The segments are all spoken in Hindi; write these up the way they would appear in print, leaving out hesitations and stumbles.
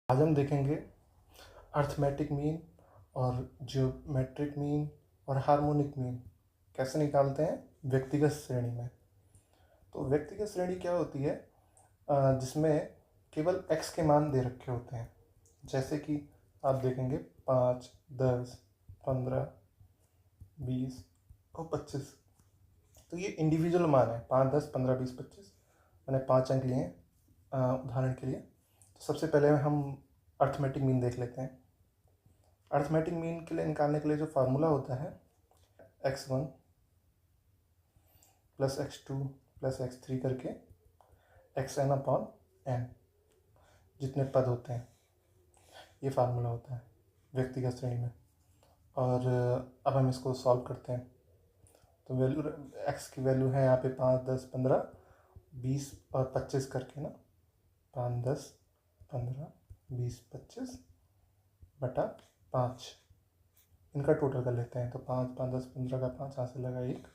आज हम देखेंगे अर्थमेटिक मीन और ज्योमेट्रिक मीन और हार्मोनिक मीन कैसे निकालते हैं व्यक्तिगत श्रेणी में। तो व्यक्तिगत श्रेणी क्या होती है, जिसमें केवल x के मान दे रखे होते हैं। जैसे कि आप देखेंगे 5, 10, 15, 20 और 25। तो ये इंडिविजुअल मान है, 5, 10, 15, 20, 25। मैंने 5 अंक लिए हैं उदाहरण के लिए। तो सबसे पहले हम अर्थमेटिक मीन देख लेते हैं। अर्थमेटिक मीन के लिए निकालने के लिए जो फार्मूला होता है, x1 plus x2 plus x3 करके xn अपॉन n जितने पद होते हैं, ये फार्मूला होता है व्यक्तिगत श्रेणी में। और अब हम इसको सॉल्व करते हैं। तो वैल्यू x की वैल्यू है यहाँ पे 5, 10, 15, 20 और 25 करके ना, 5, 10, 15, 20, 25 बटा 5। इनका टोटल कर लेते हैं। तो 5, 5, 10, 15 का 5 यहाँ से लगा 1,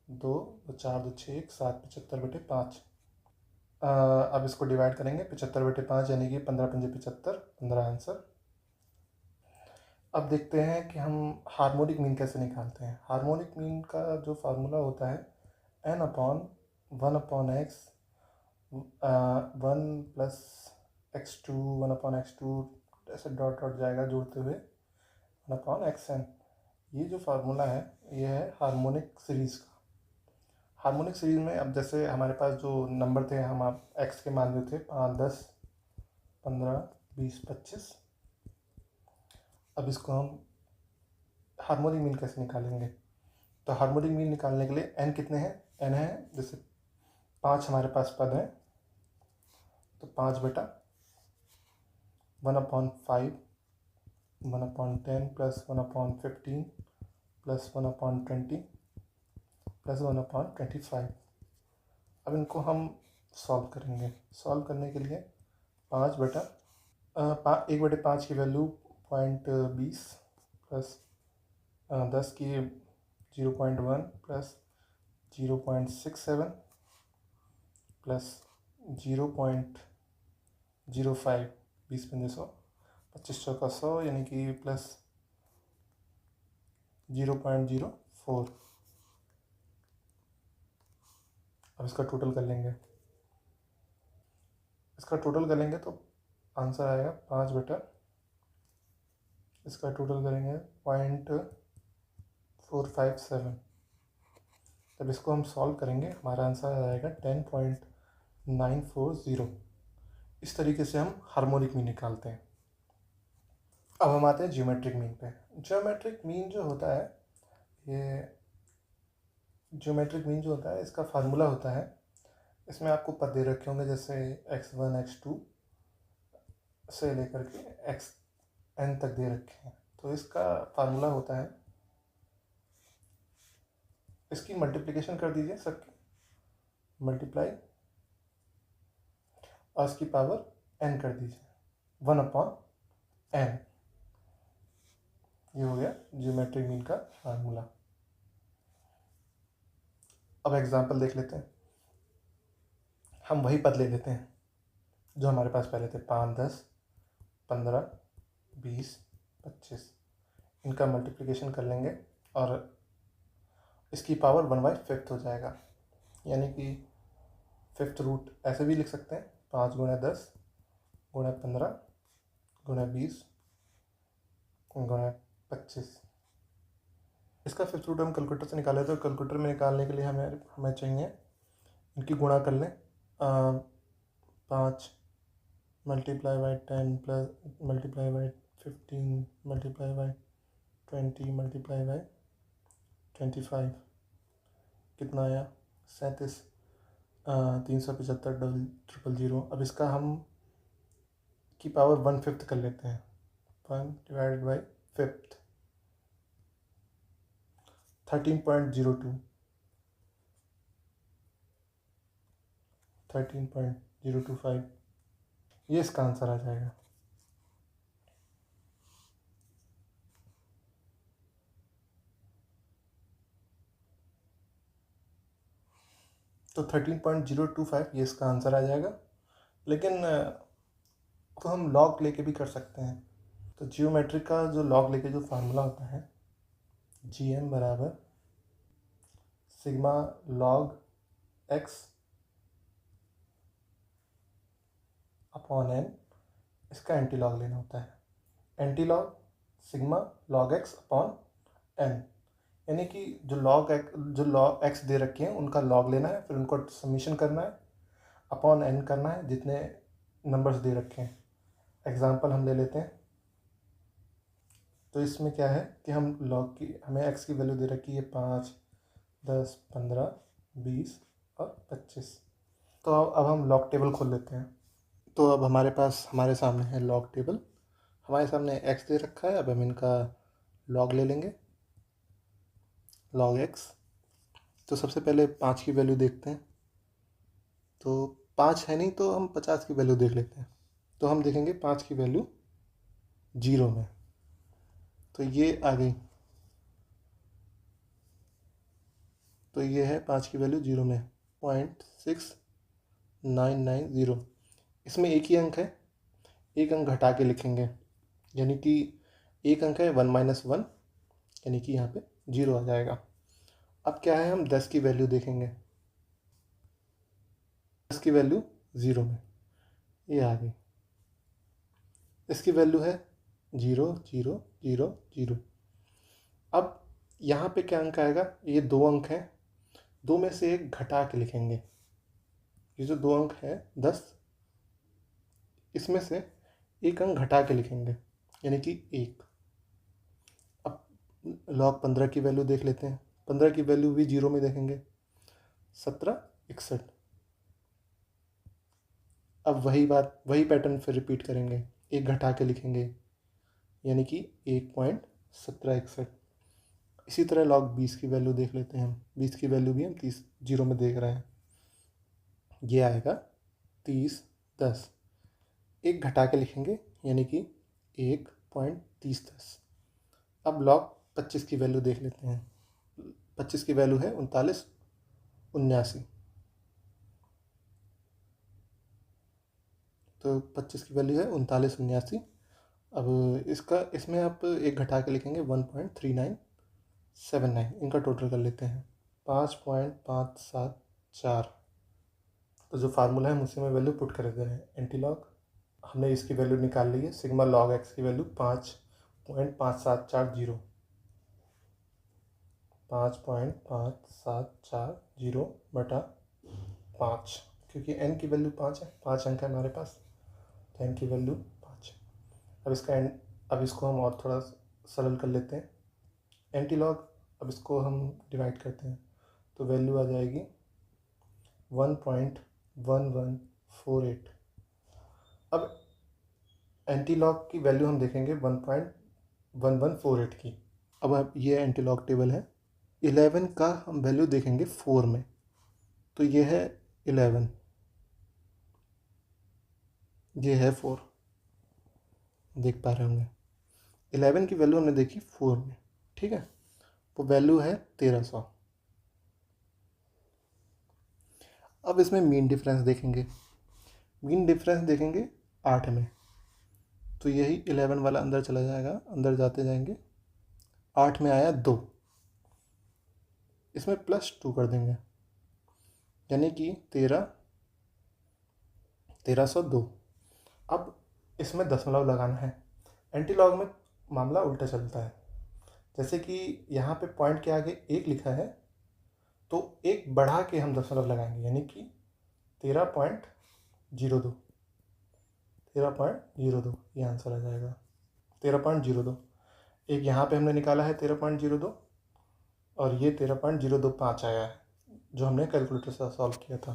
2, 4, 2, 6, 1, 7, 75 बटे 5। अब इसको डिवाइड करेंगे 75 बटे 5 यानी कि 15 पंजे 75, 15 आंसर। अब देखते हैं कि हम हार्मोनिक मीन कैसे निकालते हैं। हार्मोनिक मीन का जो फार्मूला होता है n upon 1 upon x, 1 plus x2, 1 upon x2 ऐसे डॉट डॉट जाएगा जोड़ते हुए 1 अपॉन xn। ये जो फार्मूला है ये है हार्मोनिक सीरीज़ का। हार्मोनिक सीरीज में अब जैसे हमारे पास जो नंबर थे, हम आप x के मान जो थे 5, 10, 15, 20, 25। अब इसको हम हार्मोनिक मीन कैसे निकालेंगे। तो हार्मोनिक मीन निकालने के लिए n कितने हैं, n है जैसे 5 हमारे पास पद हैं, तो 5 बटा 1 upon 5, 1 upon 10 plus 1 upon 15 plus 1 upon 20 plus 1 upon 25। अब इनको हम सॉल्व करेंगे। सॉल्व करने के लिए 5 बटा 1/5 की वैल्यू 0.20 प्लस 10 की 0.1 प्लस 0.67 प्लस 0.05, 20 पंजे 100, 25 चौका 100 यानी कि प्लस 0.04। अब इसका टोटल कर लेंगे। इसका टोटल करेंगे तो आंसर आएगा 5 बटा, इसका टोटल करेंगे 0.457। तब इसको हम सॉल्व करेंगे, हमारा आंसर आएगा 10.940। इस तरीके से हम हार्मोनिक मीन निकालते हैं। अब हम आते हैं ज्योमेट्रिक मीन पे। ज्योमेट्रिक मीन जो होता है, ये ज्योमेट्रिक मीन जो होता है इसका फार्मूला होता है, इसमें आपको पद दे रखे होंगे जैसे x1, x2 से लेकर के xn तक दे रखे हैं। तो इसका फार्मूला होता है, इसकी मल्टीप्लिकेशन कर दीजिए, सबकी मल्टीप्लाई और इसकी पावर n कर दीजिए, 1 अपॉन n। ये हो गया ज्योमेट्रिक मीन का फार्मूला। अब एग्जांपल देख लेते हैं। हम वही पद ले लेते हैं जो हमारे पास पहले थे, 5, 10, 15, 20, 25। इनका मल्टीप्लिकेशन कर लेंगे और इसकी पावर 1/5 हो जाएगा, यानी कि 5th रूट ऐसे भी लिख सकते हैं, 5 गुणा 10 गुणा 15 गुणा 20 गुणा 25। इसका 5th रूट हम कैलकुलेटर से निकाले, तो कैलकुलेटर में निकालने के लिए हमें चाहिए इनकी गुणा कर लें। 5 multiply by 10 plus multiply by 15 multiply by 20 multiply by 25 कितना आया, 37, 375 ट्रिपल 0। अब इसका हम की पावर 1/5 कर लेते हैं, 1 डिवाइडेड बाई 5th, 13.02, 13.025। ये इसका आंसर आ जाएगा। तो 13.025 ये इसका आंसर आ जाएगा। लेकिन तो हम लॉग लेके भी कर सकते हैं। तो जियोमेट्रिक का जो लॉग लेके जो फार्मूला होता है, GM बराबर sigma log x upon n, इसका एंटी लॉग लेना होता है। Anti log sigma log x upon n, यानी कि जो लॉग x दे रखे हैं उनका लॉग लेना है, फिर उनको समीशन करना है, अपॉन n करना है जितने नंबर्स दे रखे हैं। एग्जांपल हम ले लेते हैं। तो इसमें क्या है कि हम हमें x की वैल्यू दे रखी है 5, 10, 15, 20 और 25। तो अब हम लॉग टेबल खोल लेते हैं। तो अब हमारे सामने है लॉग टेबल, हमारे सामने x दे रखा है। अब हम इनका लॉग ले लेंगे, लॉग x। तो सबसे पहले 5 की वैल्यू देखते हैं। तो 5 है नहीं तो हम 50 की वैल्यू देख लेते हैं। तो हम देखेंगे 5 की वैल्यू 0 में, तो ये आ गई। तो ये है 5 की वैल्यू 0 में 0.6990। इसमें एक ही अंक है, एक अंक घटा के लिखेंगे, यानी कि एक अंक है 1 - 1, यानी कि यहाँ पे 0 आ जाएगा। अब क्या है, हम 10 की वैल्यू देखेंगे। 10 की वैल्यू 0 में ये आ गई। इसकी वैल्यू है 0 0 0 0। अब यहाँ पे क्या अंक आएगा, ये 2 अंक हैं, 2 में से एक घटा के लिखेंगे। ये जो 2 अंक है 10, इसमें से एक अंक घटा के लिखेंगे, यानी कि 1। अब लॉग 15 की वैल्यू देख लेते हैं। 15 की वैल्यू भी 0 में देखेंगे, 17 61। अब वही पैटर्न फिर रिपीट करेंगे, एक घटा के लिखेंगे, यानी कि 1.1761। इसी तरह लॉग 20 की वैल्यू देख लेते हैं हम। 20 की वैल्यू भी हम 30 0 में देख रहे हैं, ये आएगा 30 10। एक घटा के लिखेंगे, यानी कि 1.3010। अब लॉग 25 की वैल्यू देख लेते हैं। 25 की वैल्यू है 39 79। तो 25 की वैल्यू है 39 79। अब इसमें आप एक घटा के लिखेंगे 1.3979। इनका टोटल कर लेते हैं 5.574। तो जो फार्मूला है मुझसे में वैल्यू पुट कर दे रहे हैं। एंटी लॉग हमने इसकी वैल्यू निकाल ली है, सिग्मा लॉग x की वैल्यू 5.5740, 5.5740 बटा 5, क्योंकि n की वैल्यू 5 है, 5 अंक है हमारे पास, तो n की वैल्यू 5। अब इसको हम और थोड़ा सरल कर लेते हैं। एंटी लॉग, अब इसको हम डिवाइड करते हैं, तो वैल्यू आ जाएगी 1.1148। अब एंटी लॉग की वैल्यू हम देखेंगे 1.1148 की। अब ये एंटी लॉग टेबल है। 11 का हम वैल्यू देखेंगे 4 में, तो ये है 11, ये है 4, देख पा रहे होंगे। 11 की वैल्यू हमने देखी 4 में, ठीक है। वो वैल्यू है 1300। अब इसमें मीन डिफरेंस देखेंगे। मीन डिफरेंस देखेंगे 8 में, तो यही 11 वाला अंदर चला जाएगा, अंदर जाते जाएंगे। 8 में आया 2, इसमें +2 कर देंगे, यानी कि 1302। अब इसमें दशमलव लगाना है। एंटी लॉग में मामला उल्टा चलता है। जैसे कि यहाँ पे पॉइंट के आगे 1 लिखा है, तो 1 बढ़ा के हम दशमलव लगाएंगे, यानी कि 13.02। 13.02 ये आंसर आ जाएगा, 13.02। एक यहाँ पे हमने निकाला है 13.02, और ये 13.025 आया है, जो हमने कैलकुलेटर से सॉल्व किया था।